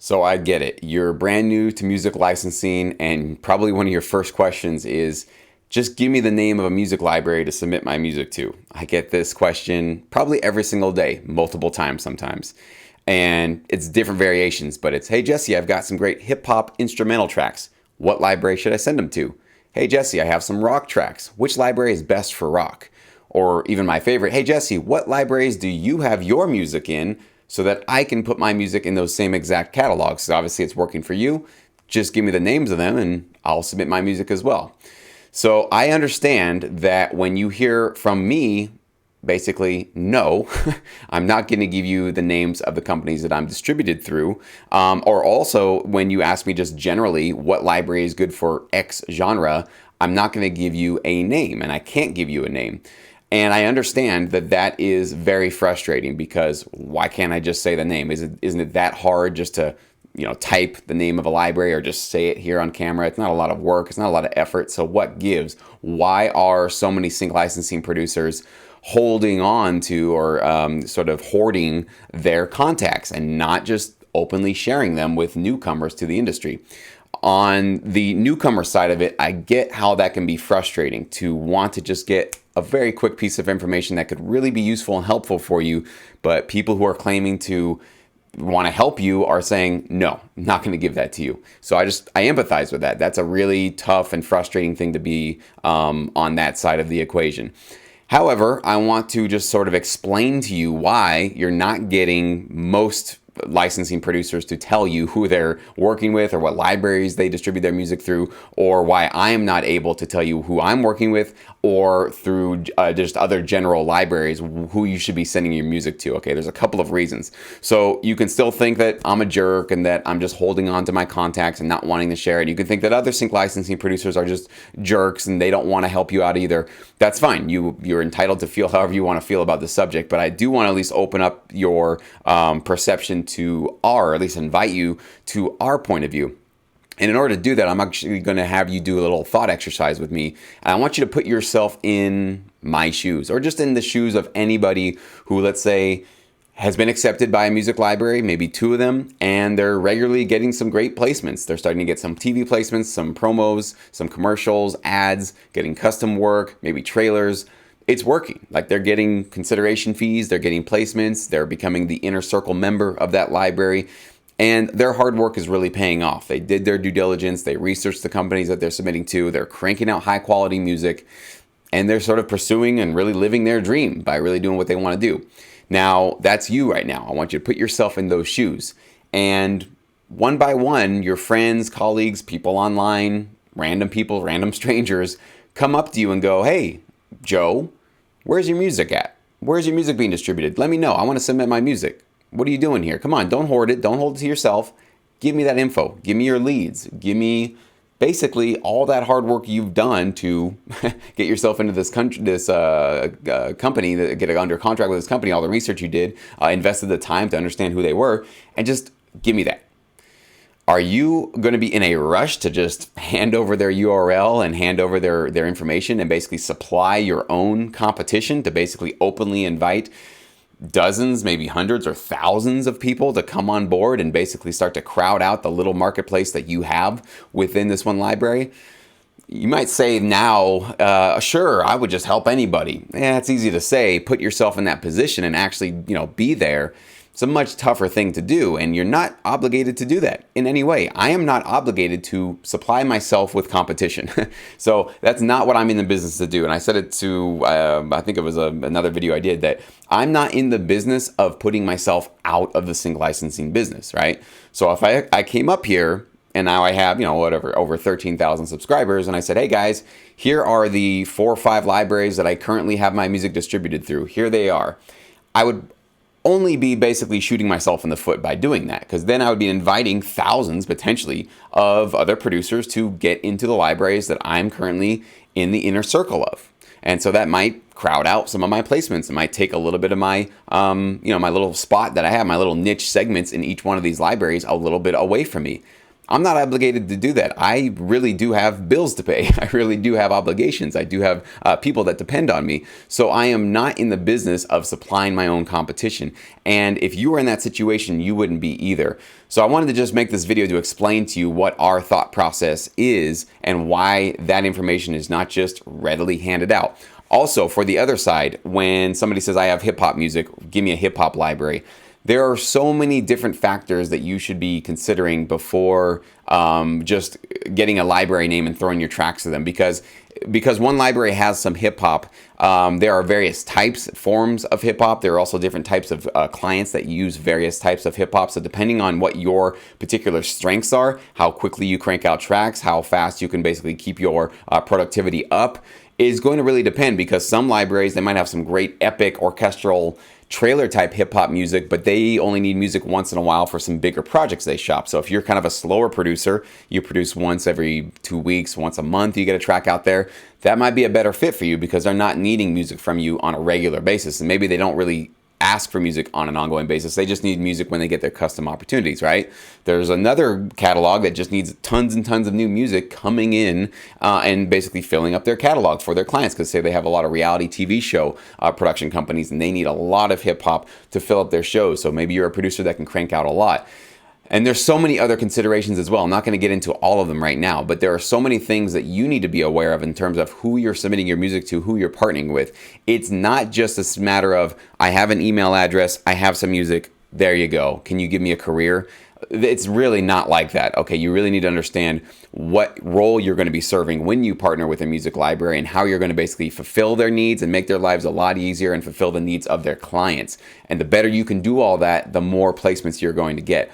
So I get it. You're brand new to music licensing, and probably one of your first questions is just give me the name of a music library to submit my music to. I get this question probably every single day, multiple times sometimes. And it's different variations, but it's, hey Jesse, I've got some great hip hop instrumental tracks. What library should I send them to? Hey Jesse, I have some rock tracks. Which library is best for rock? Or even my favorite, hey Jesse, what libraries do you have your music in so that I can put my music in those same exact catalogs? So obviously it's working for you. Just give me the names of them and I'll submit my music as well. So I understand that when you hear from me, basically, no, I'm not going to give you the names of the companies that I'm distributed through. Or also, when you ask me just generally what library is good for X genre, I'm not going to give you a name, and I can't give you a name. And I understand that that is very frustrating because why can't I just say the name? Isn't it that hard just to type the name of a library or just say it here on camera? It's not a lot of work. It's not a lot of effort. So what gives? Why are so many sync licensing producers holding on to or sort of hoarding their contacts and not just openly sharing them with newcomers to the industry? On the newcomer side of it, I get how that can be frustrating to want to just get a very quick piece of information that could really be useful and helpful for you, but people who are claiming to want to help you are saying, no, I'm not going to give that to you. So I empathize with that. That's a really tough and frustrating thing to be on that side of the equation. However, I want to just sort of explain to you why you're not getting most licensing producers to tell you who they're working with or what libraries they distribute their music through, or why I am not able to tell you who I'm working with or through just other general libraries who you should be sending your music to. Okay, there's a couple of reasons. So you can still think that I'm a jerk and that I'm just holding on to my contacts and not wanting to share it. You can think that other sync licensing producers are just jerks and they don't want to help you out either. That's fine. You're entitled to feel however you want to feel about the subject, but I do want to at least open up your perception to or at least invite you to our point of view. And in order to do that, I'm actually going to have you do a little thought exercise with me. And I want you to put yourself in my shoes or just in the shoes of anybody who, let's say, has been accepted by a music library, maybe two of them, and they're regularly getting some great placements. They're starting to get some TV placements, some promos, some commercials, ads, getting custom work, maybe trailers. It's working. Like they're getting consideration fees, they're getting placements, they're becoming the inner circle member of that library, and their hard work is really paying off. They did their due diligence, they researched the companies that they're submitting to, they're cranking out high quality music, and they're sort of pursuing and really living their dream by really doing what they want to do. Now, that's you right now. I want you to put yourself in those shoes. And one by one, your friends, colleagues, people online, random people, random strangers come up to you and go, hey, Joe, where's your music at? Where's your music being distributed? Let me know. I want to submit my music. What are you doing here? Come on, don't hoard it. Don't hold it to yourself. Give me that info. Give me your leads. Give me basically all that hard work you've done to get yourself into this company, get under contract with this company, all the research you did, invested the time to understand who they were, and just give me that. Are you going to be in a rush to just hand over their URL and hand over their information and basically supply your own competition to basically openly invite dozens, maybe hundreds or thousands of people to come on board and basically start to crowd out the little marketplace that you have within this one library? You might say now, sure, I would just help anybody. Yeah, it's easy to say. Put yourself in that position and actually, be there. It's a much tougher thing to do, and you're not obligated to do that in any way. I am not obligated to supply myself with competition. So that's not what I'm in the business to do. And I said it to, I think it was another video I did, that I'm not in the business of putting myself out of the sync licensing business, right? So if I came up here and now I have, over 13,000 subscribers, and I said, hey guys, here are the 4 or 5 libraries that I currently have my music distributed through. Here they are. I would only be basically shooting myself in the foot by doing that, because then I would be inviting thousands potentially of other producers to get into the libraries that I'm currently in the inner circle of. And so that might crowd out some of my placements. It might take a little bit of my, my little spot that I have, my little niche segments in each one of these libraries a little bit away from me. I'm not obligated to do that. I really do have bills to pay. I really do have obligations. I do have people that depend on me. So I am not in the business of supplying my own competition. And if you were in that situation, you wouldn't be either. So I wanted to just make this video to explain to you what our thought process is and why that information is not just readily handed out. Also, for the other side, when somebody says, I have hip hop music, give me a hip hop library. There are so many different factors that you should be considering before just getting a library name and throwing your tracks to them. Because one library has some hip hop, there are various types, forms of hip hop. There are also different types of clients that use various types of hip hop. So depending on what your particular strengths are, how quickly you crank out tracks, how fast you can basically keep your productivity up, is going to really depend, because some libraries, they might have some great epic orchestral trailer type hip hop music, but they only need music once in a while for some bigger projects they shop. So if you're kind of a slower producer, you produce once every 2 weeks, once a month, you get a track out there, that might be a better fit for you because they're not needing music from you on a regular basis. And maybe they don't really ask for music on an ongoing basis. They just need music when they get their custom opportunities, right? There's another catalog that just needs tons and tons of new music coming in and basically filling up their catalog for their clients, because say they have a lot of reality TV show production companies and they need a lot of hip hop to fill up their shows. So maybe you're a producer that can crank out a lot. And there's so many other considerations as well. I'm not going to get into all of them right now, but there are so many things that you need to be aware of in terms of who you're submitting your music to, who you're partnering with. It's not just a matter of, I have an email address, I have some music, there you go. Can you give me a career? It's really not like that. Okay, you really need to understand what role you're going to be serving when you partner with a music library and how you're going to basically fulfill their needs and make their lives a lot easier and fulfill the needs of their clients. And the better you can do all that, the more placements you're going to get.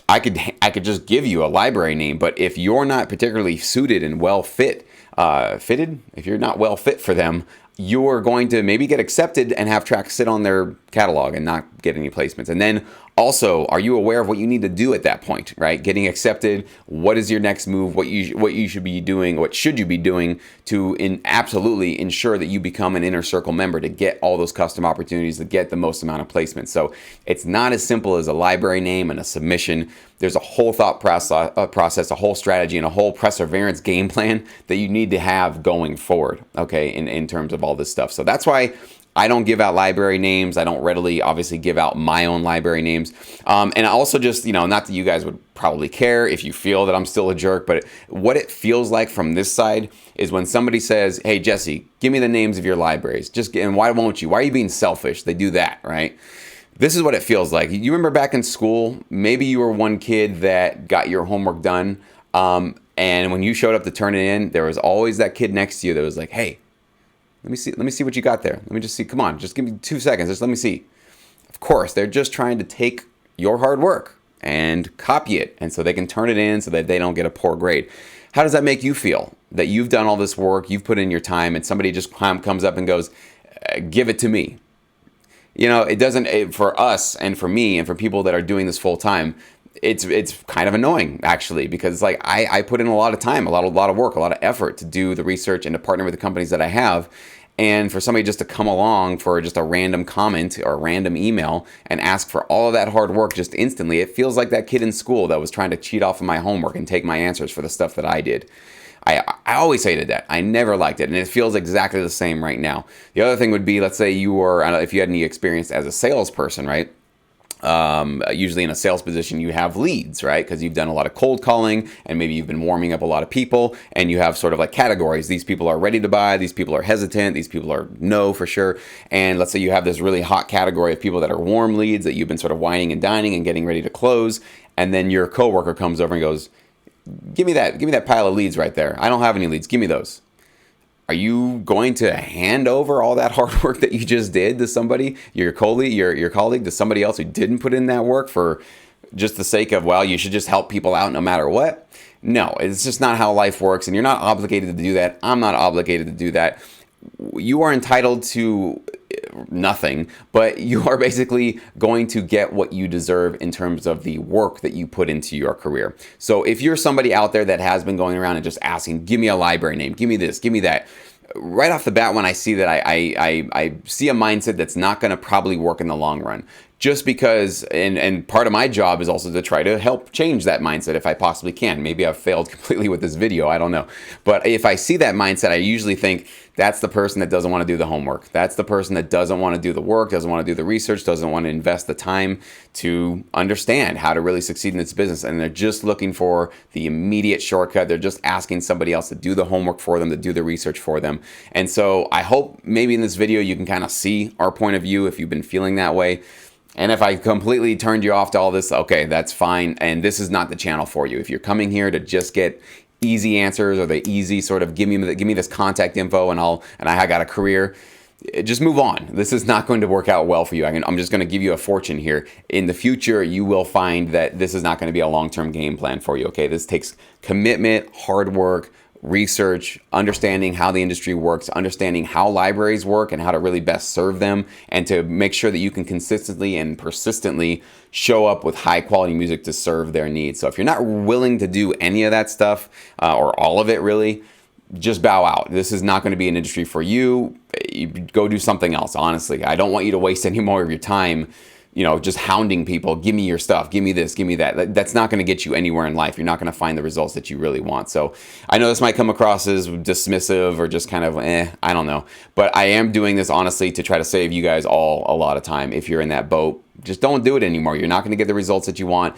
I could just give you a library name, but if you're not particularly suited and well fitted, if you're not well fit for them, you're going to maybe get accepted and have tracks sit on their catalog and not get any placements. And then also, are you aware of what you need to do at that point, right? Getting accepted, what is your next move, what you should be doing, what should you be doing to absolutely ensure that you become an inner circle member to get all those custom opportunities, to get the most amount of placements. So it's not as simple as a library name and a submission. There's a whole thought process, a whole strategy, and a whole perseverance game plan that you need to have going forward, okay, in terms of all this stuff. So that's why I don't give out library names. I don't readily, obviously, give out my own library names. And I also just, not that you guys would probably care if you feel that I'm still a jerk, but what it feels like from this side is when somebody says, hey, Jesse, give me the names of your libraries. And why won't you? Why are you being selfish? They do that, right? This is what it feels like. You remember back in school, maybe you were one kid that got your homework done. And when you showed up to turn it in, there was always that kid next to you that was like, hey, let me see what you got there. Let me just see. Come on, just give me 2 seconds. Just let me see. Of course, they're just trying to take your hard work and copy it, and so they can turn it in so that they don't get a poor grade. How does that make you feel? That you've done all this work, you've put in your time, and somebody just comes up and goes, give it to me. It doesn't, for us and for me and for people that are doing this full time, it's kind of annoying, actually, because it's like I put in a lot of time, a lot of work, a lot of effort to do the research and to partner with the companies that I have. And for somebody just to come along for just a random comment or a random email and ask for all of that hard work just instantly, it feels like that kid in school that was trying to cheat off of my homework and take my answers for the stuff that I did. I always hated that. I never liked it. And it feels exactly the same right now. The other thing would be, let's say you were, I don't know if you had any experience as a salesperson, right? Usually in a sales position, you have leads, right? Because you've done a lot of cold calling and maybe you've been warming up a lot of people and you have sort of like categories. These people are ready to buy. These people are hesitant. These people are no for sure. And let's say you have this really hot category of people that are warm leads that you've been sort of whining and dining and getting ready to close. And then your coworker comes over and goes, give me that pile of leads right there. I don't have any leads. Give me those. Are you going to hand over all that hard work that you just did to somebody, your colleague, to somebody else who didn't put in that work for just the sake of, well, you should just help people out no matter what? No, it's just not how life works, and you're not obligated to do that. I'm not obligated to do that. You are entitled to nothing, but you are basically going to get what you deserve in terms of the work that you put into your career. So if you're somebody out there that has been going around and just asking, give me a library name, give me this, give me that, right off the bat, when I see that, I see a mindset that's not going to probably work in the long run. just because, and part of my job is also to try to help change that mindset if I possibly can. Maybe I've failed completely with this video, I don't know. But if I see that mindset, I usually think that's the person that doesn't want to do the homework. That's the person that doesn't want to do the work, doesn't want to do the research, doesn't want to invest the time to understand how to really succeed in this business. And they're just looking for the immediate shortcut. They're just asking somebody else to do the homework for them, to do the research for them. And so I hope maybe in this video you can kind of see our point of view if you've been feeling that way. And if I completely turned you off to all this, okay, that's fine. And this is not the channel for you. If you're coming here to just get easy answers or the easy sort of give me this contact info and I got a career, just move on. This is not going to work out well for you. I'm just going to give you a fortune here. In the future, you will find that this is not going to be a long-term game plan for you. Okay, this takes commitment, hard work, research, understanding how the industry works, understanding how libraries work and how to really best serve them, and to make sure that you can consistently and persistently show up with high quality music to serve their needs. So if you're not willing to do any of that stuff, or all of it really, just bow out. This is not going to be an industry for you. You go do something else, honestly. I don't want you to waste any more of your time just hounding people. Give me your stuff. Give me this. Give me that. That's not going to get you anywhere in life. You're not going to find the results that you really want. So I know this might come across as dismissive or just kind of, I don't know. But I am doing this honestly to try to save you guys all a lot of time. If you're in that boat, just don't do it anymore. You're not going to get the results that you want.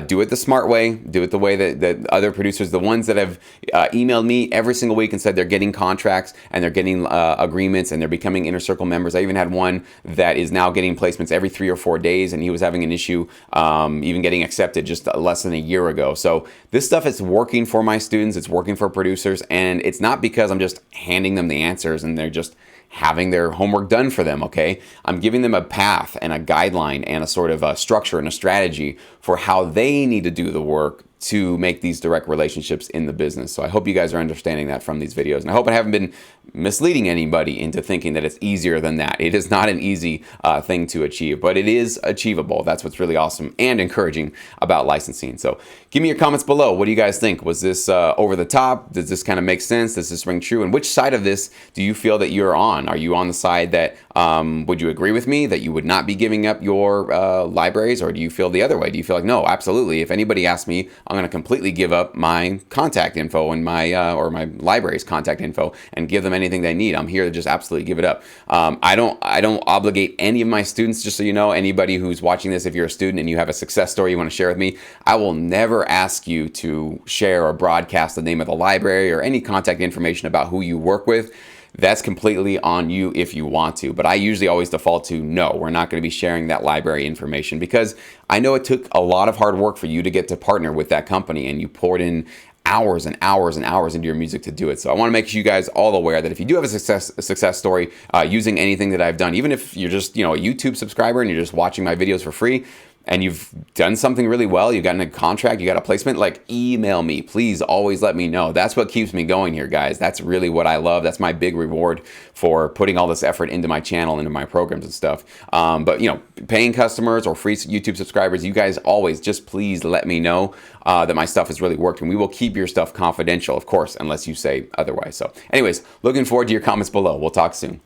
Do it the smart way. Do it the way that other producers, the ones that have emailed me every single week and said they're getting contracts and they're getting agreements and they're becoming Inner Circle members. I even had one that is now getting placements every 3 or 4 days, and he was having an issue even getting accepted just less than a year ago. So this stuff is working for my students. It's working for producers, and it's not because I'm just handing them the answers and they're just having their homework done for them, okay? I'm giving them a path and a guideline and a sort of a structure and a strategy for how they need to do the work to make these direct relationships in the business. So I hope you guys are understanding that from these videos. And I hope I haven't been misleading anybody into thinking that it's easier than that. It is not an easy thing to achieve, but it is achievable. That's what's really awesome and encouraging about licensing. So give me your comments below. What do you guys think? Was this over the top? Does this kind of make sense? Does this ring true? And which side of this do you feel that you're on? Are you on the side that, would you agree with me that you would not be giving up your libraries? Or do you feel the other way? Do you feel like, no, absolutely. If anybody asks me, I'm going to completely give up my contact info and my or my library's contact info and give them anything they need. I'm here to just absolutely give it up. I don't obligate any of my students, just so you know. Anybody who's watching this, if you're a student and you have a success story you want to share with me, I will never ask you to share or broadcast the name of the library or any contact information about who you work with. That's completely on you if you want to. But I usually always default to no, we're not going to be sharing that library information, because I know it took a lot of hard work for you to get to partner with that company, and you poured in hours and hours and hours into your music to do it. So I want to make you guys all aware that if you do have a success story using anything that I've done, even if you're just a YouTube subscriber and you're just watching my videos for free, and you've done something really well, you've gotten a contract, you got a placement, like, email me. Please always let me know. That's what keeps me going here, guys. That's really what I love. That's my big reward for putting all this effort into my channel, into my programs and stuff. But paying customers or free YouTube subscribers, you guys always just please let me know that my stuff has really worked, and we will keep your stuff confidential, of course, unless you say otherwise. So anyways, looking forward to your comments below. We'll talk soon.